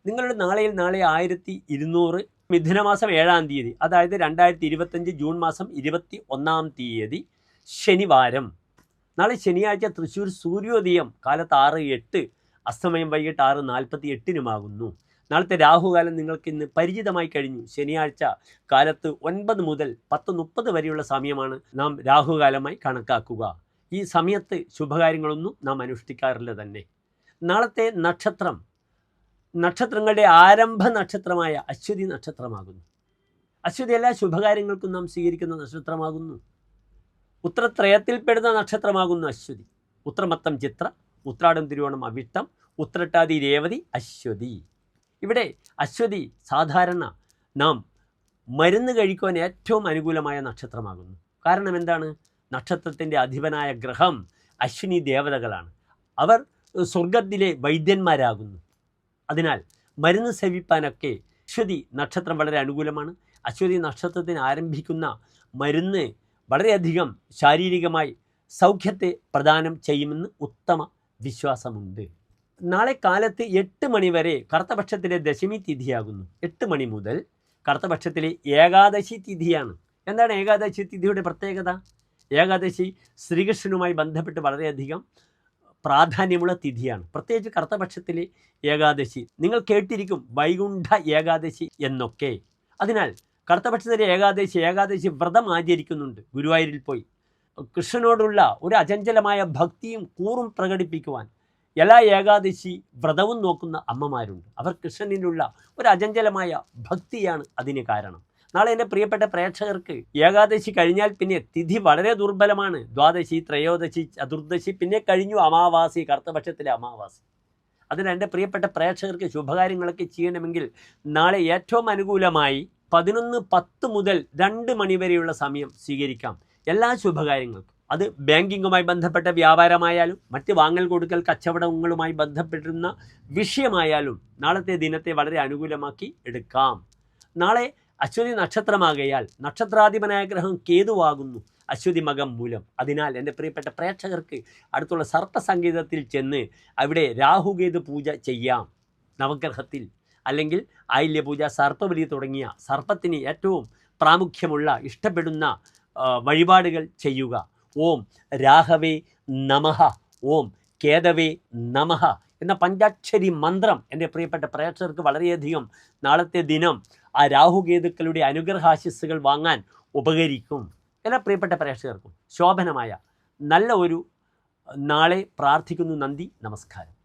നിങ്ങളുടെ നാളെ 1200 മിഥുനമാസം 7-ാം തീയതി, അതായത് 2025 ജൂൺ മാസം 21-ാം തീയതി ശനിവാരം. നാളെ ശനിയാഴ്ച തൃശ്ശൂർ സൂര്യോദയം കാലത്ത് 6:08, അസ്തമയം വൈകിട്ട് 6:48 നാളത്തെ രാഹുകാലം നിങ്ങൾക്ക് ഇന്ന് പരിചിതമായി കഴിഞ്ഞു. ശനിയാഴ്ച കാലത്ത് 9 മുതൽ 10:30 വരെയുള്ള സമയമാണ് നാം രാഹുകാലമായി കണക്കാക്കുക. ഈ സമയത്ത് ശുഭകാര്യങ്ങളൊന്നും നാം അനുഷ്ഠിക്കാറില്ല തന്നെ. നാളത്തെ നക്ഷത്രങ്ങളുടെ ആരംഭ നക്ഷത്രമായ അശ്വതി നക്ഷത്രമാകുന്നു. അശ്വതി എല്ലാ ശുഭകാര്യങ്ങൾക്കും നാം സ്വീകരിക്കുന്ന നക്ഷത്രമാകുന്നു. ഉത്രത്രയത്തിൽപ്പെടുന്ന നക്ഷത്രമാകുന്നു അശ്വതി. ഉത്രമത്തം ചിത്ര, ഉത്രാടം തിരുവോണം അവിട്ടം, ഉത്രട്ടാതി രേവതി അശ്വതി. ഇവിടെ അശ്വതി സാധാരണ നാം മരുന്ന് കഴിക്കുവാൻ ഏറ്റവും അനുകൂലമായ നക്ഷത്രമാകുന്നു. കാരണം എന്താണ്? നക്ഷത്രത്തിൻ്റെ അധിപനായ ഗ്രഹം അശ്വിനി ദേവതകളാണ്. അവർ സ്വർഗത്തിലെ വൈദ്യന്മാരാകുന്നു. അതിനാൽ മരുന്ന് സേവിപ്പാനൊക്കെ അശ്വതി നക്ഷത്രം വളരെ അനുകൂലമാണ്. അശ്വതി നക്ഷത്രത്തിന് ആരംഭിക്കുന്ന മരുന്ന് വളരെയധികം ശാരീരികമായി സൗഖ്യത്തെ പ്രദാനം ചെയ്യുമെന്ന് ഉത്തമ വിശ്വാസമുണ്ട്. നാളെ കാലത്ത് 8 മണി വരെ കറുത്തപക്ഷത്തിലെ ദശമി തിഥിയാകുന്നു. 8 മണി മുതൽ കറുത്തപക്ഷത്തിലെ ഏകാദശി തിഥിയാണ്. എന്താണ് ഏകാദശി തിഥിയുടെ പ്രത്യേകത? ഏകാദശി ശ്രീകൃഷ്ണനുമായി ബന്ധപ്പെട്ട് വളരെയധികം പ്രാധാന്യമുള്ള തിഥിയാണ്. പ്രത്യേകിച്ച് കറുത്തപക്ഷത്തിലെ ഏകാദശി നിങ്ങൾ കേട്ടിരിക്കും, വൈകുണ്ഠ ഏകാദശി എന്നൊക്കെ. അതിനാൽ കറുത്തപക്ഷത്തിലെ ഏകാദശി വ്രതം ആചരിക്കുന്നുണ്ട്. ഗുരുവായൂരിൽ പോയി കൃഷ്ണനോടുള്ള ഒരു അചഞ്ചലമായ ഭക്തിയും കൂറും പ്രകടിപ്പിക്കുവാൻ എല്ലാ ഏകാദശി വ്രതവും നോക്കുന്ന അമ്മമാരുണ്ട്. അവർ കൃഷ്ണനിലുള്ള ഒരു അചഞ്ചലമായ ഭക്തിയാണ് അതിന് കാരണം. നാളെ എൻ്റെ പ്രിയപ്പെട്ട പ്രേക്ഷകർക്ക് ഏകാദശി കഴിഞ്ഞാൽ പിന്നെ തിഥി വളരെ ദുർബലമാണ്. ദ്വാദശി, ത്രയോദശി, ചതുർദശി, പിന്നെ കഴിഞ്ഞു അമാവാസി, കറുത്തപക്ഷത്തിലെ അമാവാസി. അതിനാൽ എൻ്റെ പ്രിയപ്പെട്ട പ്രേക്ഷകർക്ക് ശുഭകാര്യങ്ങളൊക്കെ ചെയ്യണമെങ്കിൽ നാളെ ഏറ്റവും അനുകൂലമായി 11:10 മുതൽ 2 മണി വരെയുള്ള സമയം സ്വീകരിക്കാം എല്ലാ ശുഭകാര്യങ്ങൾക്കും. അത് ബാങ്കിങ്ങുമായി ബന്ധപ്പെട്ട വ്യാപാരമായാലും മറ്റ് വാങ്ങൽ കൊടുക്കൽ കച്ചവടങ്ങളുമായി ബന്ധപ്പെട്ടിരുന്ന വിഷയമായാലും നാളത്തെ ദിനത്തെ വളരെ അനുകൂലമാക്കി എടുക്കാം. നാളെ അശ്വതി നക്ഷത്രമാകയാൽ നക്ഷത്രാധിപനായ ഗ്രഹം കേതുവാകുന്നു അശ്വതി മകം മൂലം. അതിനാൽ എൻ്റെ പ്രിയപ്പെട്ട പ്രേക്ഷകർക്ക് അടുത്തുള്ള സർപ്പസംഗീതത്തിൽ ചെന്ന് അവിടെ രാഹുകേതു പൂജ ചെയ്യാം. നവഗ്രഹത്തിൽ അല്ലെങ്കിൽ ആയില്യപൂജ, സർപ്പബലി തുടങ്ങിയ സർപ്പത്തിന് ഏറ്റവും പ്രാമുഖ്യമുള്ള ഇഷ്ടപ്പെടുന്ന വഴിപാടുകൾ ചെയ്യുക. ഓം രാഹവേ നമഃ, ഓം കേതവേ നമഃ എന്ന പഞ്ചാക്ഷരി മന്ത്രം എൻ്റെ പ്രിയപ്പെട്ട പ്രേക്ഷകർക്ക് വളരെയധികം നാളത്തെ ദിനം ആ രാഹുകേതുക്കളുടെ അനുഗ്രഹാശിസ്സുകൾ വാങ്ങാൻ ഉപകരിക്കും. എല്ലാ പ്രിയപ്പെട്ട പ്രേക്ഷകർക്കും ശോഭനമായ നല്ല ഒരു നാളെ പ്രാർത്ഥിക്കുന്നു. നന്ദി, നമസ്കാരം.